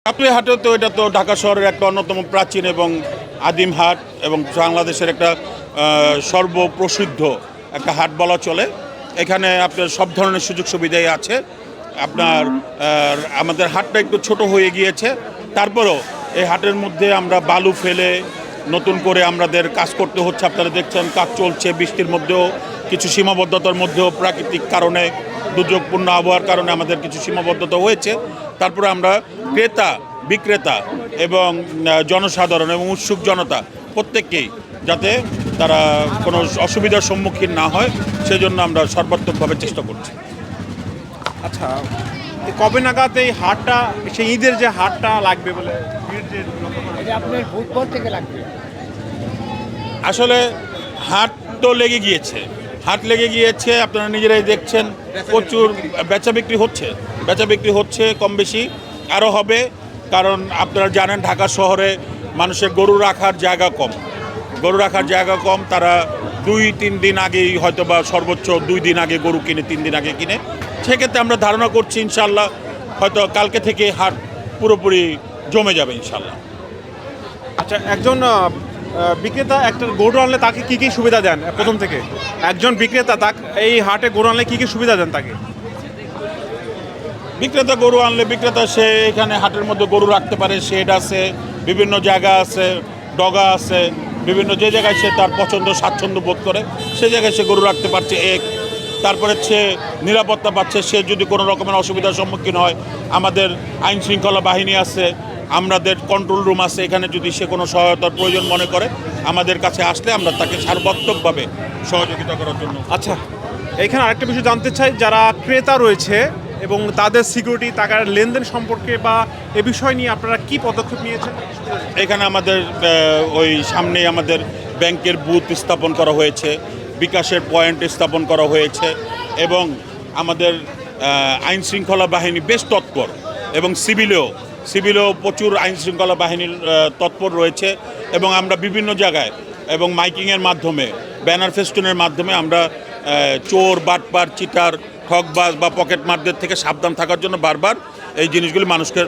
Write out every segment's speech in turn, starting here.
গাবতলী হাটে তো এটা তো ঢাকা শহরের একটা অন্যতম প্রাচীন এবং আদিম হাট এবং বাংলাদেশের একটা সর্বপ্রসিদ্ধ একটা হাট বলা চলে। এখানে আপনার সব ধরনের সুযোগ সুবিধাই আছে। আপনার আমাদের হাটটা একটু ছোট হয়ে গিয়েছে, তারপরেও এই হাটের মধ্যে আমরা বালু ফেলে নতুন করে আমাদের কাজ করতে হচ্ছে। আপনারা দেখছেন কাজ চলছে, বৃষ্টির মধ্যেও কিছু সীমাবদ্ধতার মধ্যেও প্রাকৃতিক কারণে দুর্যোগপূর্ণ আবহাওয়ার কারণে আমাদের কিছু সীমাবদ্ধতা হয়েছে। তারপরে আমরা ক্রেতা বিক্রেতা এবং জনসাধারণ এবং উৎসুক জনতা প্রত্যেককেই যাতে তারা কোনো অসুবিধার সম্মুখীন না হয় সেজন্য আমরা সর্বাত্মকভাবে চেষ্টা করছি। আচ্ছা, কবে নাগাদ এই হাটটা, সেই ঈদের যে হাটটা লাগবে বলে আপনার ভোট থেকে লাগবে? আসলে হাট তো লেগে গিয়েছে, হাট লেগে গিয়েছে, আপনারা নিজেরাই দেখছেন প্রচুর বেচা বিক্রি হচ্ছে কম বেশি, আরও হবে। কারণ আপনারা জানেন ঢাকা শহরে মানুষের গরু রাখার জায়গা কম। তারা 2-3 দিন আগেই হয়তো বা সর্বোচ্চ 2 দিন আগে গরু কিনে, 3 দিন আগে কিনে। সেক্ষেত্রে আমরা ধারণা করছি ইনশাল্লাহ হয়তো কালকে থেকে হাট পুরোপুরি জমে যাবে ইনশাল্লাহ। আচ্ছা, একজন বিক্রেতা একটা গরু আনলে তাকে কি কি সুবিধা দেন প্রথম থেকে? একজন বিক্রেতা তাকে এই হাটে গরু আনলে কি কি সুবিধা দেন তাকে? বিক্রেতা সে এখানে হাটের মধ্যে গরু রাখতে পারে, শেড আছে, বিভিন্ন জায়গা আছে, ডগা আছে, বিভিন্ন যে জায়গায় সে তার পছন্দ স্বাচ্ছন্দ্য বোধ করে সে জায়গায় সে গরু রাখতে পারছে। তারপরে সে নিরাপত্তা পাচ্ছে। সে যদি কোনো রকমের অসুবিধার সম্মুখীন হয়, আমাদের আইন শৃঙ্খলা বাহিনী আছে, আমাদের কন্ট্রোল রুম আছে, এখানে যদি সে কোনো সহায়তার প্রয়োজন মনে করে আমাদের কাছে আসলে আমরা তাকে সার্বত্রিকভাবে সহযোগিতা করার জন্য। আচ্ছা, এইখানে আরেকটা বিষয় জানতে চাই, যারা ক্রেতা রয়েছে এবং তাদের সিকিউরিটি, টাকার লেনদেন সম্পর্কে বা এ বিষয় নিয়ে আপনারা কি পদক্ষেপ নিয়েছেন? এখানে আমাদের ওই সামনেই আমাদের ব্যাংকের বুথ স্থাপন করা হয়েছে, বিকাশের পয়েন্ট স্থাপন করা হয়েছে এবং আমাদের আইন শৃঙ্খলা বাহিনী বেশ তৎপর এবং সিভিলেও প্রচুর আইন শৃঙ্খলা বাহিনীর তৎপর রয়েছে এবং আমরা বিভিন্ন জায়গায় এবং মাইকিংয়ের মাধ্যমে, ব্যানার ফেস্টুনের মাধ্যমে আমরা চোর, বাটপার, চিটার, ঠকবাজ বা পকেটমারদের থেকে সাবধান থাকার জন্য বারবার এই জিনিসগুলি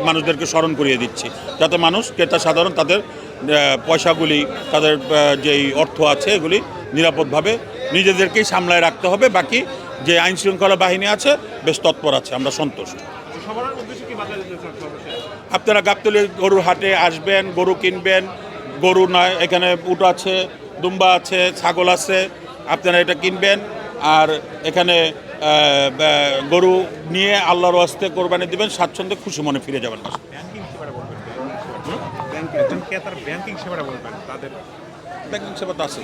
মানুষদেরকে স্মরণ করিয়ে দিচ্ছি, যাতে মানুষ, ক্রেতা সাধারণ তাদের পয়সাগুলি, তাদের যেই অর্থ আছে এগুলি নিরাপদভাবে নিজেদেরকেই সামলায় রাখতে হবে। বাকি যে আইন শৃঙ্খলা বাহিনী আছে বেশ তৎপর আছে, আমরা সন্তুষ্ট। আপনারা গাবতলী গরুর হাটে আসবেন, গরু কিনবেন। গরু নয়, এখানে উট আছে, দুম্বা আছে, ছাগল আছে, আপনারা এটা কিনবেন আর এখানে গরু নিয়ে আল্লাহর ওয়াস্তে কোরবানি দিবেন, স্বাচ্ছন্দ্যে খুশি মনে ফিরে যাবেন। ব্যাংকিং সেবা তো আছে।